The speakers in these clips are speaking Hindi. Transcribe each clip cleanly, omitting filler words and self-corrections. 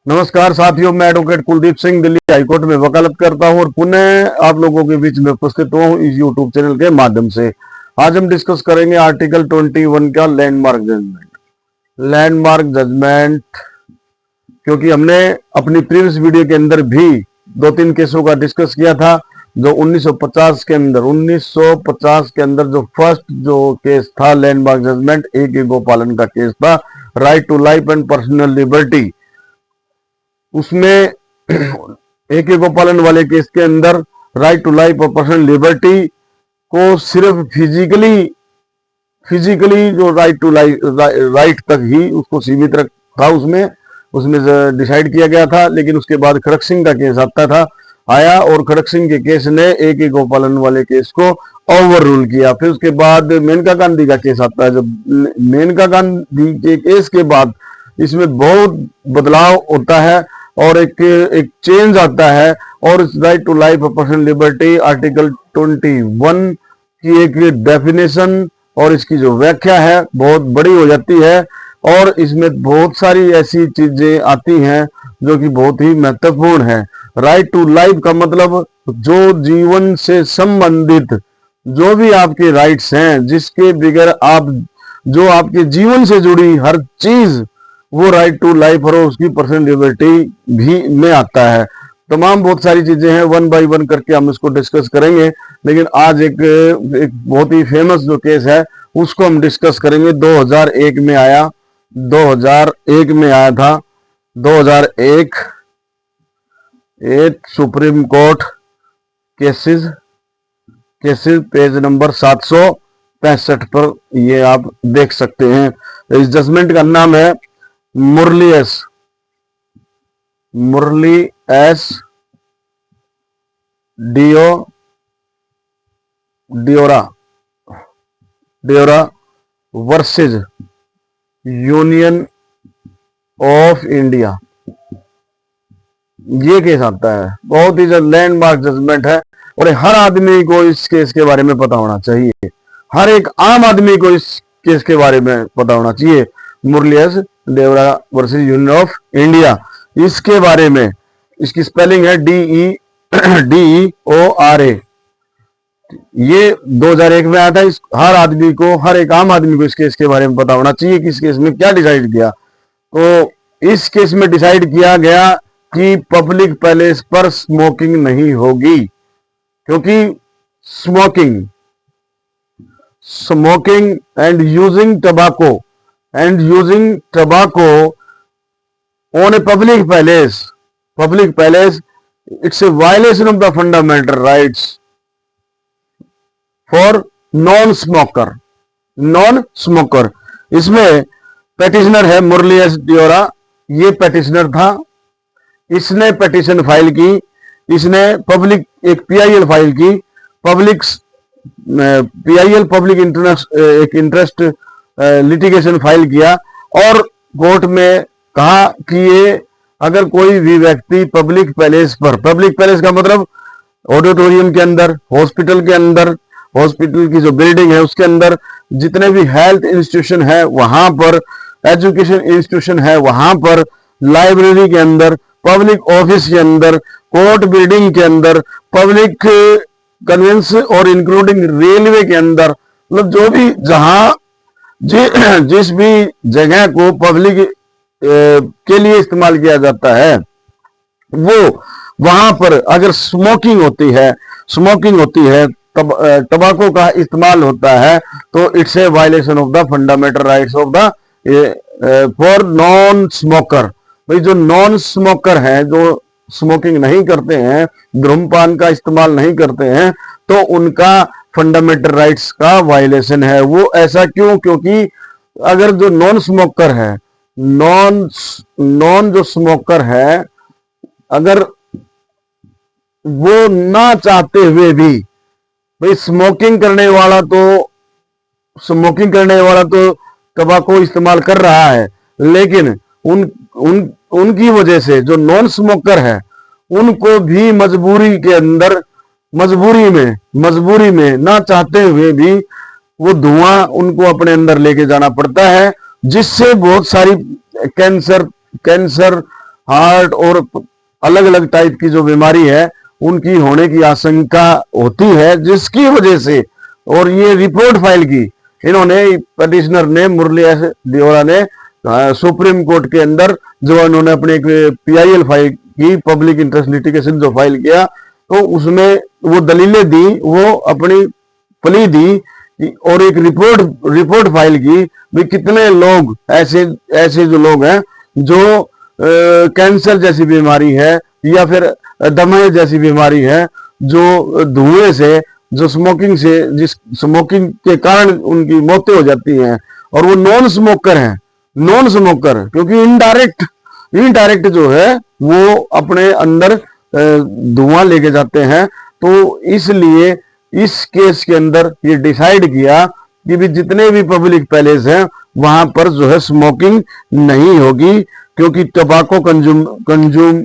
नमस्कार साथियों, मैं एडवोकेट कुलदीप सिंह दिल्ली हाईकोर्ट में वकालत करता हूं और पुनः आप लोगों के बीच में उपस्थित हुआ हूं इस यूट्यूब चैनल के माध्यम से। आज हम डिस्कस करेंगे आर्टिकल 21 का लैंडमार्क जजमेंट। लैंडमार्क जजमेंट क्योंकि हमने अपनी प्रीवियस वीडियो के अंदर भी 2-3 केसों का डिस्कस किया था। जो 1950 के अंदर जो फर्स्ट जो केस था लैंडमार्क जजमेंट, ए गोपालन का केस था, right to life and personal liberty. उसमें एक गोपालन वाले केस के अंदर राइट टू लाइफ और पर्सनल लिबर्टी को सिर्फ फिजिकली जो राइट टू लाइफ राइट तक ही उसको सीमित था, उसमें डिसाइड किया गया था। लेकिन उसके बाद खड़क सिंह का केस आया और खड़क सिंह के केस ने एक गोपालन वाले केस को ओवर रूल किया। फिर उसके बाद मेनका गांधी का केस आता है। जब मेनका गांधी के केस के बाद इसमें बहुत बदलाव होता है और एक चेंज आता है और राइट टू लाइफ और पर्सनल लिबर्टी आर्टिकल 21 की एक डेफिनेशन और इसकी जो व्याख्या है बहुत बड़ी हो जाती है और इसमें बहुत सारी ऐसी चीजें आती हैं जो कि बहुत ही महत्वपूर्ण है। राइट टू लाइफ का मतलब जो जीवन से संबंधित जो भी आपके राइट्स हैं, जिसके बगैर जो आपके जीवन से जुड़ी हर चीज, वो राइट टू लाइफ और उसकी पर्सनल लिबर्टी भी में आता है। तमाम बहुत सारी चीजें हैं, 1 बाय 1 करके हम इसको डिस्कस करेंगे। लेकिन आज एक बहुत ही फेमस जो केस है उसको हम डिस्कस करेंगे। 2001 में आया था 2001 supreme court cases page number 765 पर ये आप देख सकते हैं। इस जजमेंट का नाम है Murli S Deora versus Union of India. ये केस आता है। बहुत ही लैंडमार्क जजमेंट है और हर आदमी को इस केस के बारे में पता होना चाहिए। हर एक आम आदमी को इस केस के बारे में पता होना चाहिए। Murli S Deora versus Union of India, इसके बारे में, इसकी स्पेलिंग है DEORA। ये 2001 में आया था। हर आदमी को, हर एक आम आदमी को इस केस के बारे में पता होना चाहिए कि इस केस में क्या डिसाइड किया। तो इस केस में डिसाइड किया गया कि पब्लिक पैलेस पर स्मोकिंग नहीं होगी, क्योंकि smoking and using tobacco on a public place, it's a violation of the fundamental rights for non-smoker। इसमें पेटिशनर है मुरली एस डियोरा। ये पेटिशनर था, इसने पेटिशन फाइल की, इसने एक PIL फाइल की, पब्लिक इंटरेस्ट लिटिगेशन फाइल किया और कोर्ट में कहा कि ये अगर कोई भी व्यक्ति पब्लिक पैलेस का मतलब ऑडिटोरियम के अंदर, हॉस्पिटल की जो बिल्डिंग है उसके अंदर, जितने भी हेल्थ इंस्टीट्यूशन है वहां पर, एजुकेशन इंस्टीट्यूशन है वहां पर, लाइब्रेरी के अंदर, पब्लिक ऑफिस के अंदर, कोर्ट बिल्डिंग के अंदर, पब्लिक कन्वेंस और इंक्लूडिंग रेलवे के अंदर, मतलब जो भी जिस भी जगह को पब्लिक के लिए इस्तेमाल किया जाता है, वो वहां पर अगर स्मोकिंग होती है, तंबाकू का इस्तेमाल होता है, तो it's a violation of the fundamental rights of the for non smoker. भाई जो नॉन स्मोकर है, जो स्मोकिंग नहीं करते हैं, धूम्रपान का इस्तेमाल नहीं करते हैं, तो उनका फंडामेंटल राइट्स का वायलेशन है। वो ऐसा क्यों? क्योंकि अगर जो नॉन स्मोकर है, अगर वो ना चाहते हुए भी, भाई स्मोकिंग करने वाला तो तंबाकू इस्तेमाल कर रहा है, लेकिन उनकी वजह से जो नॉन स्मोकर है उनको भी मजबूरी में ना चाहते हुए भी वो धुआं उनको अपने अंदर लेके जाना पड़ता है, जिससे बहुत सारी कैंसर हार्ट और अलग अलग टाइप की जो बीमारी है उनकी होने की आशंका होती है, जिसकी वजह से, और ये रिपोर्ट फाइल की इन्होंने, पिटिशनर ने, मुरली एस देओरा ने सुप्रीम कोर्ट के अंदर, जो इन्होंने अपनी एक PIL फाइल की, पब्लिक इंटरेस्ट लिटिगेशन जो फाइल किया, तो उसमें वो दलीलें दी, वो अपनी प्ली दी और एक रिपोर्ट फाइल की भी कितने लोग ऐसे जो लोग हैं जो कैंसर जैसी बीमारी है या फिर दमे जैसी बीमारी है, जो धुएं से, जो स्मोकिंग से, जिस स्मोकिंग के कारण उनकी मौतें हो जाती हैं, और वो नॉन स्मोकर हैं, नॉन स्मोकर, क्योंकि इनडायरेक्ट जो है वो अपने अंदर धुआं लेके जाते हैं। तो इसलिए इस केस के अंदर ये डिसाइड किया कि भी जितने भी पब्लिक पैलेस हैं वहां पर जो है स्मोकिंग नहीं होगी, क्योंकि टबाको कंज्यूम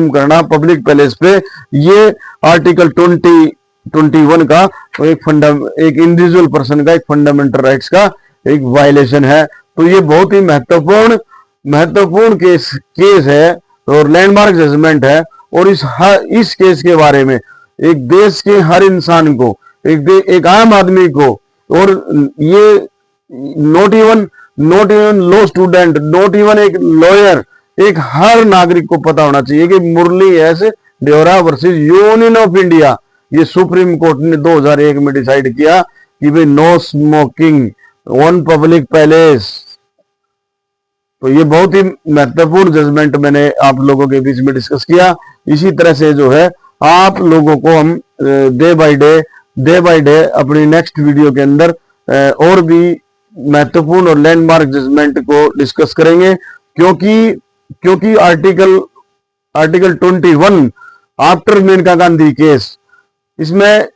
करना पब्लिक पैलेस पे, ये आर्टिकल 21 का एक इंडिविजुअल पर्सन का एक फंडामेंटल राइट्स का एक वायलेशन है। तो ये बहुत ही महत्वपूर्ण केस है और लैंडमार्क जजमेंट है। और इस केस के बारे में एक देश के हर इंसान को, एक आम आदमी को, और ये not even law student, not even एक लॉयर, एक हर नागरिक को पता होना चाहिए कि Murli S Deora versus Union of India, ये सुप्रीम कोर्ट ने 2001 में डिसाइड किया कि भाई no smoking on public palace. तो ये बहुत ही महत्वपूर्ण जजमेंट मैंने आप लोगों के बीच में डिस्कस किया। इसी तरह से जो है आप लोगों को हम डे बाय डे अपनी नेक्स्ट वीडियो के अंदर और भी महत्वपूर्ण और लैंडमार्क जजमेंट को डिस्कस करेंगे, क्योंकि article 21 after Maneka Gandhi case, इसमें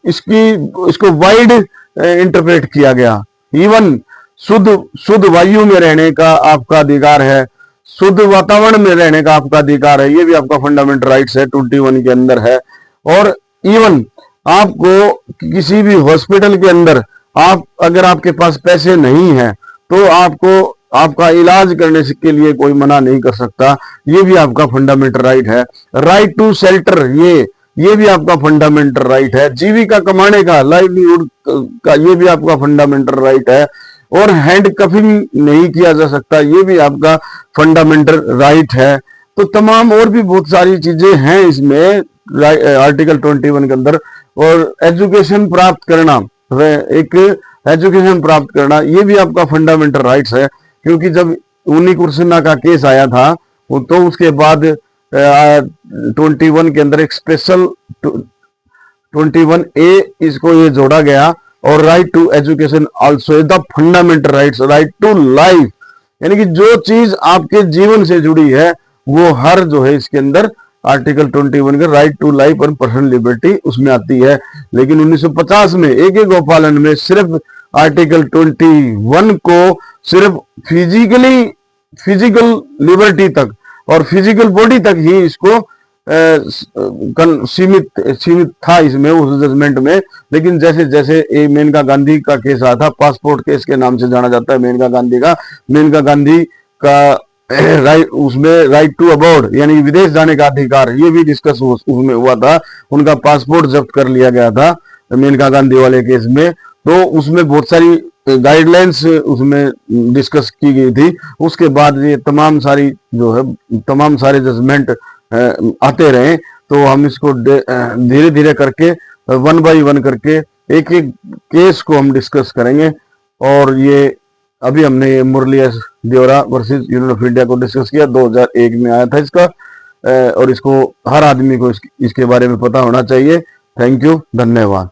इसको वाइड इंटरप्रेट किया गया। इवन शुद्ध वायु में रहने का आपका अधिकार है, शुद्ध वातावरण में रहने का आपका अधिकार है, ये भी आपका फंडामेंटल राइट्स है, 21 के अंदर है। और इवन आपको किसी भी हॉस्पिटल के अंदर अगर आपके पास पैसे नहीं है तो आपका इलाज करने के लिए कोई मना नहीं कर सकता, ये भी आपका फंडामेंटल राइट है। राइट टू शेल्टर, ये भी आपका फंडामेंटल राइट है। जीविका कमाने का, लाइवलीहुड का, ये भी आपका फंडामेंटल राइट है। और हैंड कफिंग नहीं किया जा सकता, ये भी आपका फंडामेंटल राइट है। तो तमाम और भी बहुत सारी चीजें हैं इसमें आर्टिकल 21 के अंदर। और एजुकेशन प्राप्त करना, ये भी आपका फंडामेंटल राइट्स है, क्योंकि जब उन्नी कुर्सिना का केस आया था तो उसके बाद 21 के अंदर एक स्पेशल 21A इसको ये जोड़ा गया, और right to education also the fundamental rights, right to life, यानी कि जो चीज आपके जीवन से जुड़ी है वो हर जो है इसके अंदर आर्टिकल 21 का राइट टू लाइफ और पर्सनल लिबर्टी उसमें आती है। लेकिन 1950 में A.K. गोपालन में सिर्फ आर्टिकल 21 को सिर्फ फिजिकल लिबर्टी तक और फिजिकल बॉडी तक ही इसको सीमित था इसमें, उस जजमेंट में। लेकिन जैसे जैसे मेनका गांधी का केस आया था, पासपोर्ट केस के नाम से जाना जाता है मेनका गांधी का उसमें राइट टू अबॉर्ड यानी विदेश जाने का अधिकार, ये भी डिस्कस उसमें हुआ था। उनका पासपोर्ट जब्त कर लिया गया था मेनका गांधी वाले केस में। तो उसमें बहुत सारी गाइडलाइंस उसमें डिस्कस की गई थी। उसके बाद ये तमाम सारे जजमेंट आते रहे। तो हम इसको धीरे धीरे करके 1 by 1 करके एक एक केस को हम डिस्कस करेंगे। और ये अभी हमने ये Murli S Deora versus Union of India को डिस्कस किया, 2001 में आया था इसका, और इसको हर आदमी को इसके बारे में पता होना चाहिए। थैंक यू, धन्यवाद।